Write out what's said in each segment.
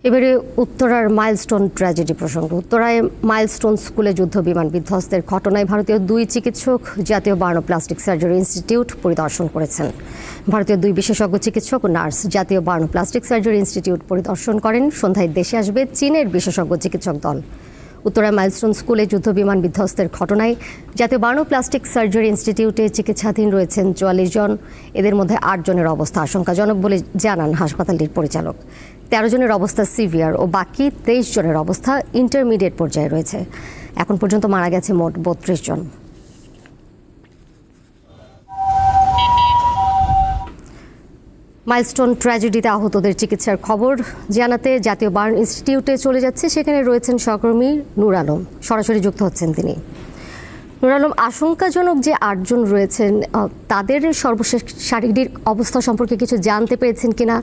এবারে উত্তরার milestone tragedy প্রসঙ্গ। উত্তরায় মাইলস্টোন স্কুলে যুদ্ধ বিমান বিধ্বস্তের ঘটনায় ভারতীয় 2 চিকিৎসক জাতীয় বার্ন প্লাস্টিক সার্জারি ইনস্টিটিউট পরিদর্শন করেছেন। ভারতীয় 2 বিশেষজ্ঞ চিকিৎসক ও নার্স জাতীয় বার্ন প্লাস্টিক সার্জারি ইনস্টিটিউট পরিদর্শন করেন। সন্ধ্যায় দেশে আসবে চীনের বিশেষজ্ঞ চিকিৎসক দল। উত্তরায় মাইলস্টোন স্কুলে যুদ্ধ বিমান বিধ্বস্তের ঘটনায় জাতীয় বার্ন প্লাস্টিক সার্জারি ইনস্টিটিউটে চিকিৎসাধীন রয়েছেন 44 জন। এদের মধ্যে 8 জনের অবস্থা আশঙ্কাজনক বলে জানান হাসপাতালটির পরিচালক। 13 জনের অবস্থা সিভিয়ার ও বাকি 23 জনের অবস্থা ইন্টারমিডিয়েট পর্যায়ে রয়েছে। এখন পর্যন্ত মারা গেছে মোট 32 জন। মাইলস্টোন ট্র্যাজেডিতে আহতদের চিকিৎসার খবর জানাতে জাতীয় বার্ন ইনস্টিটিউটে চলে যাচ্ছে। সেখানে রয়েছেন সহকর্মী নূর আলম, সরাসরি যুক্ত হচ্ছেন তিনি। নূর আলম, আশঙ্কাজনক যে 8 জন রয়েছেন তাদের সর্বশেষ শারীরিক অবস্থা সম্পর্কে কিছু জানতে পেরেছেন কিনা?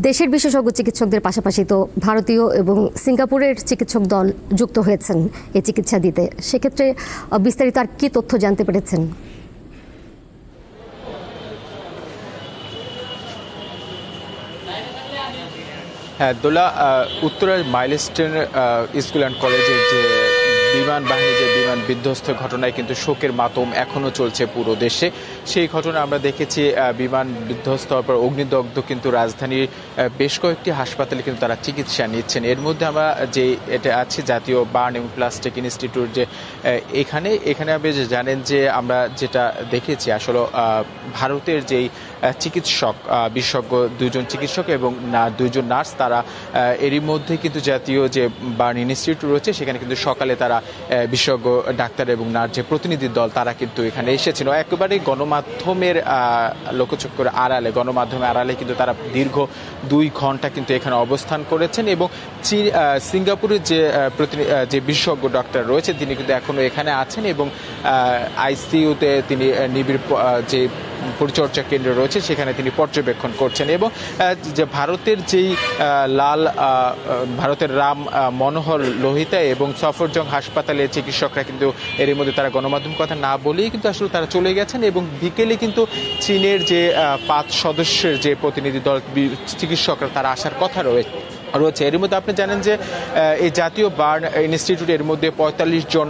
দেশের বিশেষজ্ঞ চিকিৎসকদের পাশাপাশি তো ভারতীয় এবং সিঙ্গাপুরের চিকিৎসক দল যুক্ত হয়েছেন এই চিকিৎসা দিতে, সেক্ষেত্রে বিস্তারিত আর কি তথ্য জানতে পেরেছেন? হ্যাঁ দোলা, উত্তরার মাইলস্টোন স্কুল অ্যান্ড কলেজের যে বিমান বাহিনী যে বিমান বিধ্বস্ত ঘটনায় কিন্তু শোকের মাতম এখনও চলছে পুরো দেশে। সেই ঘটনা আমরা দেখেছি, বিমান বিধ্বস্ত হওয়ার পর অগ্নিদগ্ধ কিন্তু রাজধানীর বেশ কয়েকটি হাসপাতালে কিন্তু তারা চিকিৎসা নিচ্ছেন। এর মধ্যে আমরা যে এটা আছে জাতীয় বার্ন এবং প্লাস্টিক ইনস্টিটিউট, যে এখানে আপনি জানেন যে আমরা যেটা দেখেছি আসলে ভারতের যেই চিকিৎসক বিশেষজ্ঞ 2 জন চিকিৎসক এবং 2 জন নার্স, তারা এরই মধ্যে কিন্তু জাতীয় যে বার্ন ইনস্টিটিউট রয়েছে সেখানে কিন্তু সকালে তারা বিশেষজ্ঞ ডাক্তার এবং নার্স যে প্রতিনিধি দল তারা কিন্তু এখানে এসেছিল। একেবারে গণমাধ্যমের লোকচক্ষুর আড়ালে, গণমাধ্যমের আড়ালে কিন্তু তারা দীর্ঘ 2 ঘন্টা কিন্তু এখানে অবস্থান করেছেন এবং সিঙ্গাপুরের যে বিশেষজ্ঞ ডাক্তার রয়েছে তিনি কিন্তু এখনও এখানে আছেন এবং আইসিইউতে তিনি নিবিড় যে পরিচর্যা কেন্দ্র রয়েছে সেখানে তিনি পর্যবেক্ষণ করছেন। এবং যে ভারতের রাম মনোহর লোহিতা এবং সফরজং হাসপাতালের চিকিৎসকরা কিন্তু এর মধ্যে তারা গণমাধ্যম কথা না বলেই কিন্তু আসলে তারা চলে গেছেন এবং বিকেলে কিন্তু চীনের যে 5 সদস্যের যে প্রতিনিধি দল চিকিৎসকরা তারা আসার কথা রয়েছে। এর মধ্যে আপনি জানেন যে এই জাতীয় বার্ন ইনস্টিটিউট এর মধ্যে 45 জন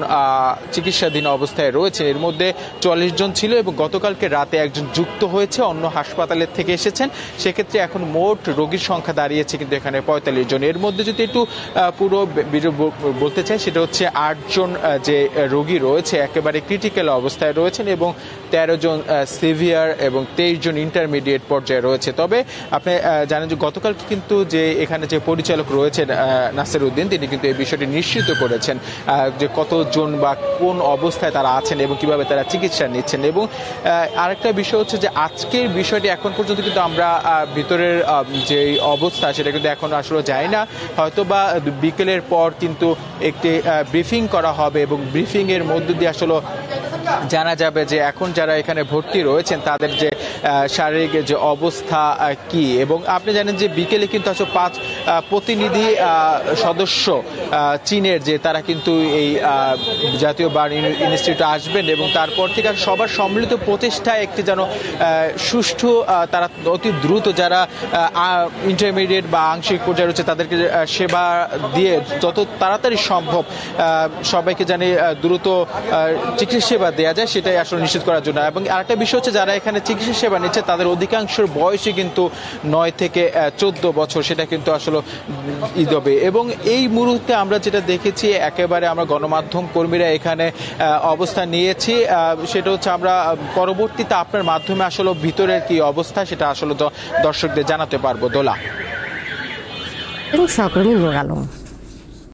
চিকিৎসাধীন অবস্থায় রয়েছে। এর মধ্যে 44 জন ছিল এবং গতকালকে রাতে একজন যুক্ত হয়েছে, অন্য হাসপাতালের থেকে এসেছেন। সেক্ষেত্রে এখন মোট রোগীর সংখ্যা দাঁড়িয়েছে কিন্তু এখানে 45 জন। এর মধ্যে যদি একটু পুরো বলতে চাই সেটা হচ্ছে 8 জন যে রোগী রয়েছে একেবারে ক্রিটিক্যাল অবস্থায় রয়েছেন এবং 13 জন সিভিয়ার এবং 23 জন ইন্টারমিডিয়েট পর্যায়ে রয়েছে। তবে আপনি জানেন যে গতকালকে কিন্তু যে এখানে যে পরিচালক রয়েছেন নাসির উদ্দিন, তিনি কিন্তু এই বিষয়টি নিশ্চিত করেছেন যে কতজন বা কোন অবস্থায় তারা আছেন এবং কিভাবে তারা চিকিৎসা নিচ্ছেন। এবং আরেকটা বিষয় হচ্ছে যে আজকের বিষয়টি এখন পর্যন্ত কিন্তু আমরা ভিতরের যে অবস্থা সেটা কিন্তু এখন আসলে যায় না, হয়তো বা বিকেলের পর কিন্তু একটি ব্রিফিং করা হবে এবং ব্রিফিং এর মধ্য দিয়ে আসলে জানা যাবে যে এখন যারা এখানে ভর্তি রয়েছেন তাদের যে শারীরিক যে অবস্থা কি। এবং আপনি জানেন যে বিকেলে কিন্তু আসলে 5 প্রতিনিধি সদস্য চীনের যে তারা কিন্তু এই জাতীয় বার্ন ইনস্টিটিউটে আসবেন এবং তারপর থেকে সবার সম্মিলিত প্রচেষ্টায় একটি যেন সুষ্ঠু, তারা অতি দ্রুত যারা ইন্টারমিডিয়েট বা আংশিক পর্যায়ে রয়েছে তাদেরকে সেবা দিয়ে যত তাড়াতাড়ি সম্ভব সবাইকে জানি দ্রুত চিকিৎসা সেবা দেওয়া যায় সেটাই আসলে নিশ্চিত করার জন্য। এবং আরেকটা বিষয় হচ্ছে যারা এখানে চিকিৎসা সেবা নিচ্ছে তাদের অধিকাংশের বয়সই কিন্তু 9 থেকে 14 বছর, সেটা কিন্তু আসলে হবে। এবং এই মুহূর্তে আমরা যেটা দেখেছি একেবারে আমরা গণমাধ্যম কর্মীরা এখানে অবস্থান নিয়েছি, সেটা হচ্ছে আমরা পরবর্তীতে আপনার মাধ্যমে আসলে ভিতরের কি অবস্থা সেটা আসলে দর্শকদের জানাতে পারবো। দোলা এবং সহকর্মী নূর আলম।